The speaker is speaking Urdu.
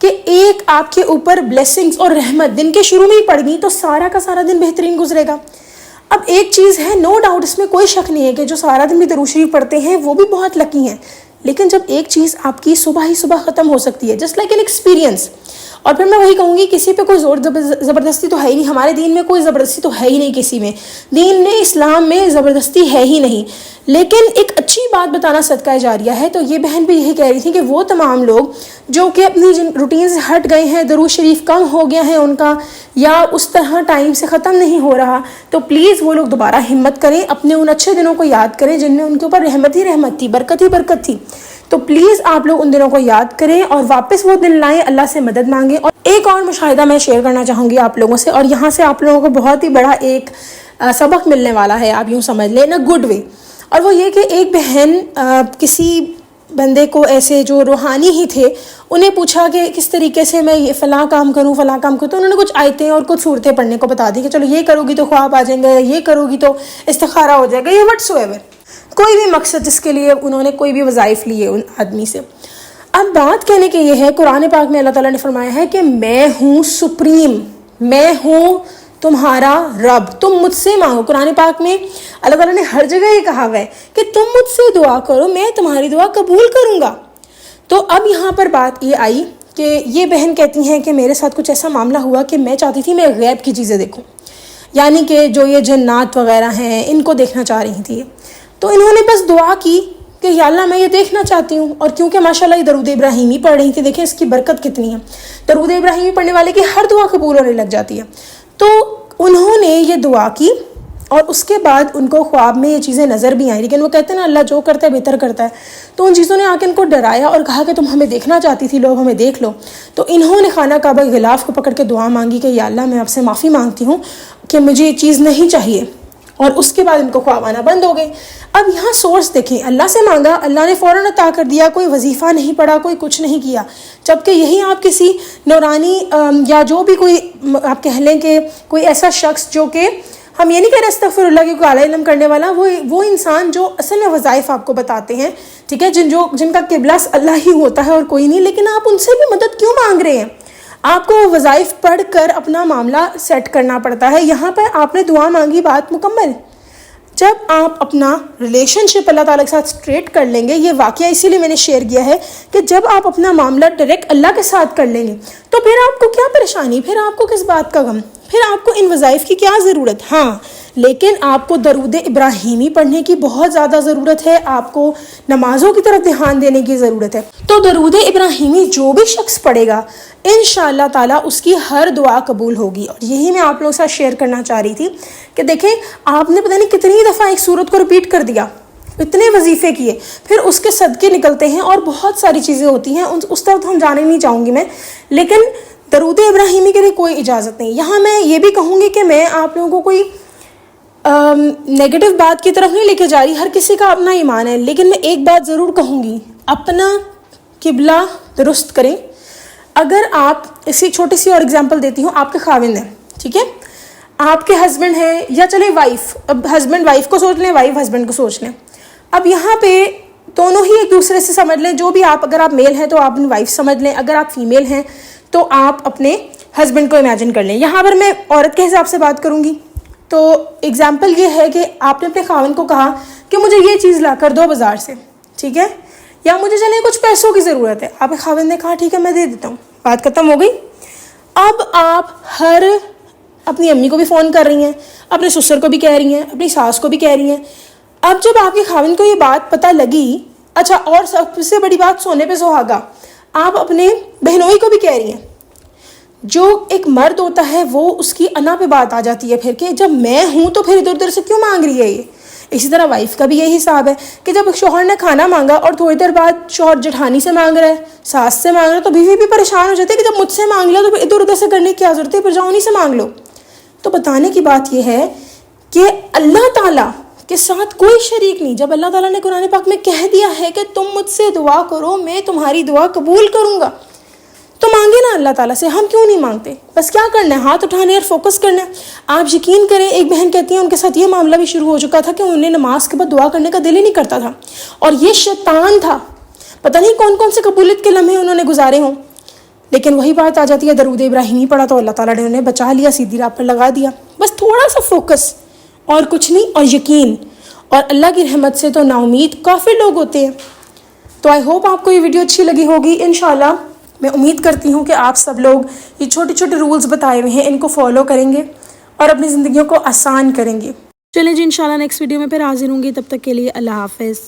کہ ایک آپ کے اوپر بلیسنگز اور رحمت دن کے شروع میں ہی پڑ گئی تو سارا کا سارا دن بہترین گزرے گا. اب ایک چیز ہے، نو ڈاؤٹ اس میں کوئی شک نہیں ہے کہ جو سارا دن بھی درود شریف پڑھتے ہیں وہ بھی بہت لکی ہیں، لیکن جب ایک چیز آپ کی صبح ہی صبح ختم ہو سکتی ہے، جسٹ لائک این ایکسپیرینس. اور پھر میں وہی کہوں گی کسی پہ کوئی زور زبردستی تو ہے ہی نہیں، ہمارے دین میں کوئی زبردستی تو ہے ہی نہیں کسی میں، دین میں اسلام میں زبردستی ہے ہی نہیں. لیکن ایک اچھی بات بتانا صدقہ جاریہ ہے. تو یہ بہن بھی یہی کہہ رہی تھی کہ وہ تمام لوگ جو کہ اپنی روٹین سے ہٹ گئے ہیں، درود شریف کم ہو گیا ہے ان کا یا اس طرح ٹائم سے ختم نہیں ہو رہا، تو پلیز وہ لوگ دوبارہ ہمت کریں، اپنے ان اچھے دنوں کو یاد کریں جن میں ان کے اوپر رحمت ہی رحمت تھی، برکت ہی برکت تھی. تو پلیز آپ لوگ ان دنوں کو یاد کریں اور واپس وہ دن لائیں، اللہ سے مدد مانگیں. اور ایک اور مشاہدہ میں شیئر کرنا چاہوں گی آپ لوگوں سے، اور یہاں سے آپ لوگوں کو بہت ہی بڑا ایک سبق ملنے والا ہے، آپ یوں سمجھ لیں، ان اے گڈ وے. اور وہ یہ کہ ایک بہن کسی بندے کو ایسے جو روحانی ہی تھے انہیں پوچھا کہ کس طریقے سے میں یہ فلاں کام کروں فلاں کام کروں، تو انہوں نے کچھ آیتیں اور کچھ صورتیں پڑھنے کو بتا دی کہ چلو یہ کرو گی تو خواب آ جائیں گے، یہ کرو گی تو استخارہ ہو جائے گا، یہ وٹس ایور، کوئی بھی مقصد جس کے لیے انہوں نے کوئی بھی وظائف لیے ان آدمی سے. اب بات کہنے کی یہ ہے، قرآن پاک میں اللہ تعالیٰ نے فرمایا ہے کہ میں ہوں سپریم، میں ہوں تمہارا رب، تم مجھ سے مانگو. قرآن پاک میں اللہ تعالیٰ نے ہر جگہ یہ کہا ہوا ہے کہ تم مجھ سے دعا کرو، میں تمہاری دعا قبول کروں گا. تو اب یہاں پر بات یہ آئی کہ یہ بہن کہتی ہیں کہ میرے ساتھ کچھ ایسا معاملہ ہوا کہ میں چاہتی تھی میں غیب کی چیزیں دیکھوں، یعنی کہ جو یہ جنات وغیرہ ہیں ان کو دیکھنا چاہ رہی تھی. تو انہوں نے بس دعا کی کہ یا اللہ میں یہ دیکھنا چاہتی ہوں. اور کیونکہ ماشاءاللہ یہ درود ابراہیمی پڑھ رہی تھی، دیکھیں اس کی برکت کتنی ہے، درود ابراہیمی پڑھنے والے کی ہر دعا قبول ہونے لگ جاتی ہے. تو انہوں نے یہ دعا کی اور اس کے بعد ان کو خواب میں یہ چیزیں نظر بھی آئیں، لیکن وہ کہتے ہیں نا اللہ جو کرتا ہے بہتر کرتا ہے. تو ان چیزوں نے آ کے ان کو ڈرایا اور کہا کہ تم ہمیں دیکھنا چاہتی تھی، لوگ ہمیں دیکھ لو. تو انہوں نے خانہ کعبہ کے غلاف کو پکڑ کے دعا مانگی کہ یا اللہ میں آپ سے معافی مانگتی ہوں کہ مجھے یہ چیز نہیں چاہیے، اور اس کے بعد ان کو خواب آنا بند ہو گئے. اب یہاں سورس دیکھیں، اللہ سے مانگا، اللہ نے فوراً عطا کر دیا، کوئی وظیفہ نہیں پڑھا، کوئی کچھ نہیں کیا. جبکہ یہی آپ کسی نورانی یا جو بھی کوئی آپ کہہ لیں کہ کوئی ایسا شخص جو کہ ہم یہ نہیں کہہ رہے استغفر اللہ کی اعلیٰ علم کرنے والا، وہ انسان جو اصل میں وظائف آپ کو بتاتے ہیں، ٹھیک ہے، جن کا قبلہ اللہ ہی ہوتا ہے اور کوئی نہیں، لیکن آپ ان سے بھی مدد کیوں مانگ رہے ہیں؟ آپ کو وظائف پڑھ کر اپنا معاملہ سیٹ کرنا پڑتا ہے. یہاں پر آپ نے دعا مانگی، بات مکمل. جب آپ اپنا ریلیشن شپ اللہ تعالیٰ کے ساتھ اسٹریٹ کر لیں گے، یہ واقعہ اسی لیے میں نے شیئر کیا ہے کہ جب آپ اپنا معاملہ ڈائریکٹ اللہ کے ساتھ کر لیں گے تو پھر آپ کو کیا پریشانی، پھر آپ کو کس بات کا غم، پھر آپ کو ان وظائف کی کیا ضرورت. ہاں لیکن آپ کو درود ابراہیمی پڑھنے کی بہت زیادہ ضرورت ہے، آپ کو نمازوں کی طرف دھیان دینے کی ضرورت ہے. تو درود ابراہیمی جو بھی شخص پڑھے گا انشاءاللہ تعالیٰ اس کی ہر دعا قبول ہوگی. اور یہی میں آپ لوگوں کے ساتھ شیئر کرنا چاہ رہی تھی کہ دیکھیں آپ نے پتہ نہیں کتنی دفعہ ایک صورت کو ریپیٹ کر دیا، اتنے وظیفے کیے، پھر اس کے صدقے نکلتے ہیں اور بہت ساری چیزیں ہوتی ہیں، اس طرف ہم جانے نہیں چاہوں گی میں. لیکن درود ابراہیمی کے لیے کوئی اجازت نہیں. یہاں میں یہ بھی کہوں گی کہ میں آپ لوگوں کو کوئی نیگیٹو بات کی طرف نہیں لے کے جا رہی، ہر کسی کا اپنا ایمان ہے، لیکن میں ایک بات ضرور کہوں گی، اپنا قبلہ درست کریں. اگر آپ اسی چھوٹی سی اور اگزامپل دیتی ہوں، آپ کے خاوند ہیں، ٹھیک ہے، آپ کے ہسبینڈ ہیں، یا چلے وائف، اب ہسبینڈ وائف کو سوچ لیں، وائف ہسبینڈ کو سوچ لیں. اب یہاں پہ دونوں ہی ایک دوسرے سے سمجھ لیں، جو بھی آپ، اگر آپ میل ہیں تو آپ اپنی وائف سمجھ لیں، اگر آپ فیمیل ہیں تو آپ اپنے ہسبینڈ کو امیجن کر لیں. یہاں پر میں عورت کے حساب سے بات کروں گی. تو اگزامپل یہ ہے کہ آپ نے اپنے خاوند کو کہا کہ مجھے یہ چیز لا کر دو بازار سے، ٹھیک ہے، یا مجھے چلے کچھ پیسوں کی ضرورت ہے. آپ کے خاوند نے کہا ٹھیک ہے میں دے دیتا ہوں، بات ختم ہو گئی. اب آپ اپنی امی کو بھی فون کر رہی ہیں، اپنے سسر کو بھی کہہ رہی ہیں، اپنی ساس کو بھی کہہ رہی ہیں. اب جب آپ کے خاوند کو یہ بات پتہ لگی، اچھا اور سب سے بڑی بات سونے پہ سہاگا، آپ اپنے بہنوئی کو بھی کہہ رہی ہیں. جو ایک مرد ہوتا ہے وہ اس کی انا پہ بات آ جاتی ہے پھر کہ جب میں ہوں تو پھر ادھر ادھر سے کیوں مانگ رہی ہے یہ. اسی طرح وائف کا بھی یہی حساب ہے کہ جب شوہر نے کھانا مانگا اور تھوڑی دیر بعد شوہر جٹھانی سے مانگ رہا ہے، ساس سے مانگ رہا ہے، تو بیوی بھی پریشان ہو جاتی ہے کہ جب مجھ سے مانگ لیا تو پھر ادھر ادھر سے کرنے کی کیا ضرورت ہے، پھر جاؤ انہیں سے مانگ لو. تو بتانے کی بات یہ ہے کہ اللہ تعالیٰ کے ساتھ کوئی شریک نہیں. جب اللہ تعالیٰ نے قرآن پاک میں کہہ دیا ہے کہ تم مجھ سے دعا کرو میں تمہاری دعا قبول کروں گا، تو مانگے نا اللہ تعالیٰ سے. ہم کیوں نہیں مانگتے؟ بس کیا کرنا ہے، ہاتھ اٹھانے اور فوکس کرنا ہے. آپ یقین کریں، ایک بہن کہتی ہیں ان کے ساتھ یہ معاملہ بھی شروع ہو چکا تھا کہ انہیں نماز کے بعد دعا کرنے کا دل ہی نہیں کرتا تھا، اور یہ شیطان تھا. پتہ نہیں کون کون سے قبولیت کے لمحے انہوں نے گزارے ہوں، لیکن وہی بات آ جاتی ہے، درود ابراہیمی پڑھا تو اللہ تعالیٰ نے انہیں بچا لیا، سیدھی راہ پر لگا دیا. بس تھوڑا سا فوکس اور کچھ نہیں، اور یقین، اور اللہ کی رحمت سے تو نا امید کافی لوگ ہوتے ہیں. تو آئی ہوپ آپ کو یہ ویڈیو اچھی لگی ہوگی. انشاءاللہ میں امید کرتی ہوں کہ آپ سب لوگ یہ چھوٹے چھوٹے رولز بتائے ہوئے ہیں ان کو فالو کریں گے اور اپنی زندگیوں کو آسان کریں گے. چلیں جی، انشاءاللہ نیکسٹ ویڈیو میں پھر حاضر ہوں گی. تب تک کے لیے اللہ حافظ.